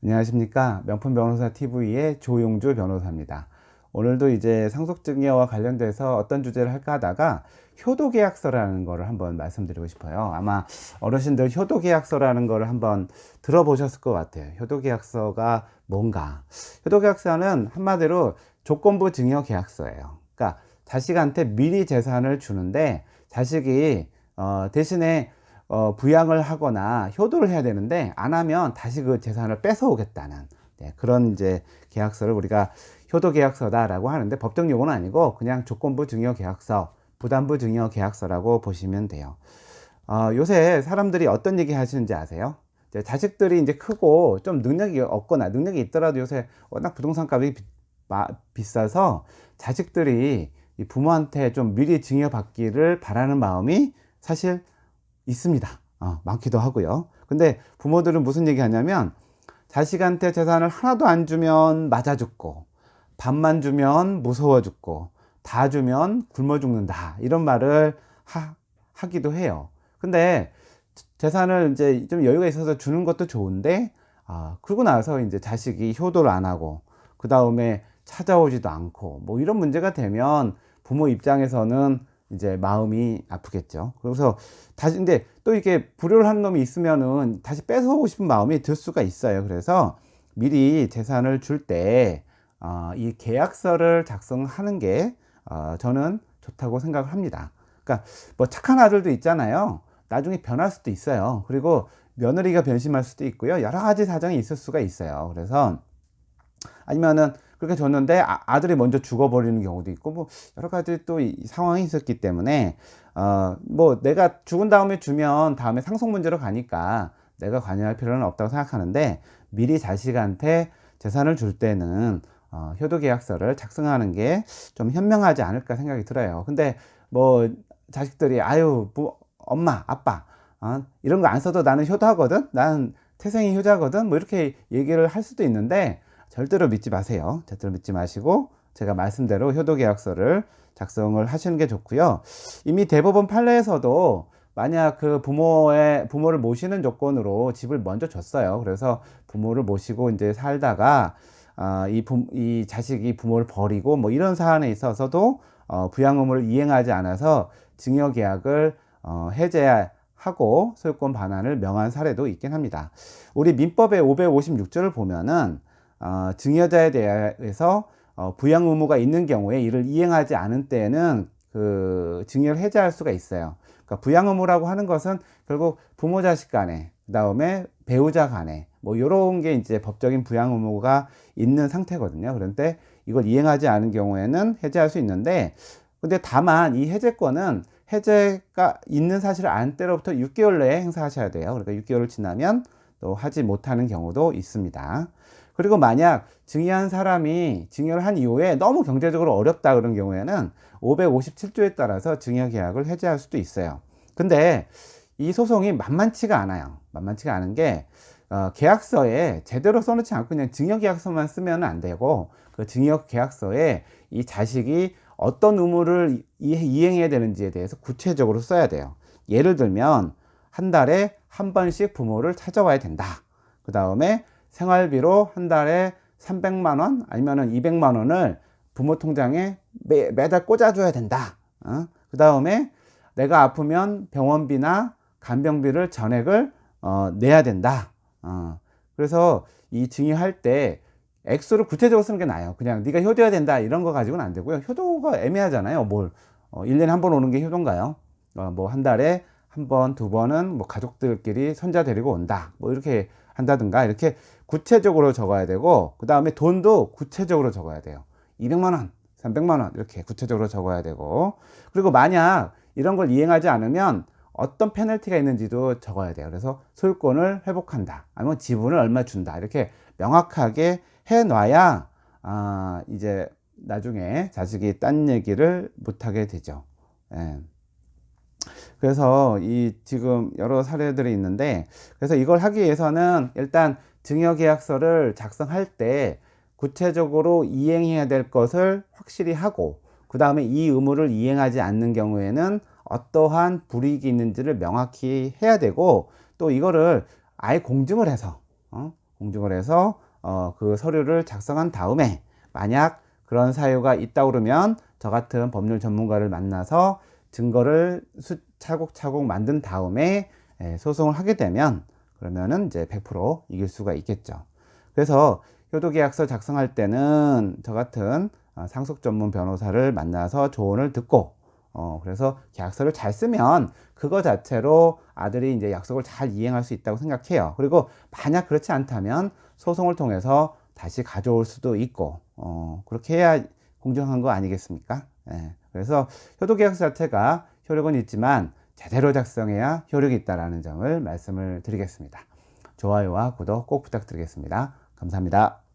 안녕하십니까. 명품 변호사 TV의 조용주 변호사입니다. 오늘도 이제 상속증여와 관련돼서 어떤 주제를 할까 하다가 효도계약서라는 거를 한번 말씀드리고 싶어요. 아마 어르신들 효도계약서라는 거를 한번 들어보셨을 것 같아요. 효도계약서가 뭔가. 효도계약서는 한마디로 조건부 증여계약서예요. 그러니까 자식한테 미리 재산을 주는데 자식이 대신에 부양을 하거나 효도를 해야 되는데 안 하면 다시 그 재산을 뺏어오겠다는, 그런 이제 계약서를 우리가 효도 계약서다라고 하는데, 법적 용어는 아니고 그냥 조건부 증여 계약서, 부담부 증여 계약서라고 보시면 돼요. 요새 사람들이 어떤 얘기 하시는지 아세요? 이제 자식들이 이제 크고 좀 능력이 없거나 능력이 있더라도 요새 워낙 부동산 값이 비싸서 자식들이 이 부모한테 좀 미리 증여받기를 바라는 마음이 사실 있습니다. 많기도 하고요. 근데 부모들은 무슨 얘기 하냐면, 자식한테 재산을 하나도 안 주면 맞아 죽고, 반만 주면 무서워 죽고, 다 주면 굶어 죽는다, 이런 말을 하기도 해요. 근데 재산을 이제 좀 여유가 있어서 주는 것도 좋은데, 그러고 나서 이제 자식이 효도를 안 하고 그 다음에 찾아오지도 않고 뭐 이런 문제가 되면 부모 입장에서는 이제 마음이 아프겠죠. 그래서 다시, 근데 또 이렇게 불효를 하는 놈이 있으면은 다시 뺏어오고 싶은 마음이 들 수가 있어요. 그래서 미리 재산을 줄 때 이 계약서를 작성하는 게 저는 좋다고 생각을 합니다. 그러니까 뭐 착한 아들도 있잖아요. 나중에 변할 수도 있어요. 그리고 며느리가 변심할 수도 있고요. 여러 가지 사정이 있을 수가 있어요. 그래서 아니면은 그렇게 줬는데 아들이 먼저 죽어버리는 경우도 있고, 뭐 여러 가지 또 상황이 있었기 때문에 뭐 내가 죽은 다음에 주면 다음에 상속 문제로 가니까 내가 관여할 필요는 없다고 생각하는데, 미리 자식한테 재산을 줄 때는 효도계약서를 작성하는 게 좀 현명하지 않을까 생각이 들어요. 근데 뭐 자식들이 아유 뭐 엄마 아빠 이런 거 안 써도 나는 효도하거든, 나는 태생이 효자거든, 뭐 이렇게 얘기를 할 수도 있는데 절대로 믿지 마세요. 절대로 믿지 마시고 제가 말씀대로 효도계약서를 작성을 하시는 게 좋고요. 이미 대법원 판례에서도 만약 그 부모를 모시는 조건으로 집을 먼저 줬어요. 그래서 부모를 모시고 이제 살다가 이 자식이 부모를 버리고 뭐 이런 사안에 있어서도 부양 의무를 이행하지 않아서 증여계약을 해제하고 소유권 반환을 명한 사례도 있긴 합니다. 우리 민법의 556조를 보면은 증여자에 대해서 부양 의무가 있는 경우에 이를 이행하지 않은 때에는 그 증여를 해제할 수가 있어요. 그러니까 부양 의무라고 하는 것은 결국 부모 자식 간에, 그 다음에 배우자 간에 뭐 이런 게 이제 법적인 부양 의무가 있는 상태거든요. 그런데 이걸 이행하지 않은 경우에는 해제할 수 있는데, 근데 다만 이 해제권은 해제가 있는 사실을 안 때로부터 6개월 내에 행사하셔야 돼요. 그러니까 6개월을 지나면 또 하지 못하는 경우도 있습니다. 그리고 만약 증여한 사람이 증여를 한 이후에 너무 경제적으로 어렵다 그런 경우에는 557조에 따라서 증여계약을 해제할 수도 있어요. 근데 이 소송이 만만치가 않아요. 만만치가 않은 게 계약서에 제대로 써놓지 않고 그냥 증여계약서만 쓰면 안 되고, 그 증여계약서에 이 자식이 어떤 의무를 이행해야 되는지에 대해서 구체적으로 써야 돼요. 예를 들면 한 달에 한 번씩 부모를 찾아와야 된다. 그 다음에 생활비로 한 달에 300만 원 아니면 200만 원을 부모 통장에 매달 꽂아줘야 된다. 그 다음에 내가 아프면 병원비나 간병비를 전액을 내야 된다. 그래서 이 증여할 때 액수를 구체적으로 쓰는 게 나아요. 그냥 네가 효도해야 된다 이런 거 가지고는 안 되고요. 효도가 애매하잖아요. 뭘 1년에 한 번 오는 게 효도인가요? 뭐 한 달에 한 번, 두 번은 뭐 가족들끼리 손자 데리고 온다, 뭐 이렇게 한다든가, 이렇게 구체적으로 적어야 되고, 그 다음에 돈도 구체적으로 적어야 돼요. 200만 원, 300만 원 이렇게 구체적으로 적어야 되고, 그리고 만약 이런 걸 이행하지 않으면 어떤 페널티가 있는지도 적어야 돼요. 그래서 소유권을 회복한다, 아니면 지분을 얼마 준다, 이렇게 명확하게 해놔야 이제 나중에 자식이 딴 얘기를 못하게 되죠. 예. 그래서 이 지금 여러 사례들이 있는데, 그래서 이걸 하기 위해서는 일단 증여계약서를 작성할 때 구체적으로 이행해야 될 것을 확실히 하고, 그 다음에 이 의무를 이행하지 않는 경우에는 어떠한 불이익이 있는지를 명확히 해야 되고, 또 이거를 아예 공증을 해서 공증을 해서 그 서류를 작성한 다음에 만약 그런 사유가 있다 그러면 저 같은 법률 전문가를 만나서 증거를 차곡차곡 만든 다음에 소송을 하게 되면 그러면은 이제 100% 이길 수가 있겠죠. 그래서 효도계약서 작성할 때는 저 같은 상속 전문 변호사를 만나서 조언을 듣고 그래서 계약서를 잘 쓰면 그거 자체로 아들이 이제 약속을 잘 이행할 수 있다고 생각해요. 그리고 만약 그렇지 않다면 소송을 통해서 다시 가져올 수도 있고 그렇게 해야 공정한 거 아니겠습니까? 예. 그래서 효도계약서 자체가 효력은 있지만 제대로 작성해야 효력이 있다라는 점을 말씀을 드리겠습니다. 좋아요와 구독 꼭 부탁드리겠습니다. 감사합니다.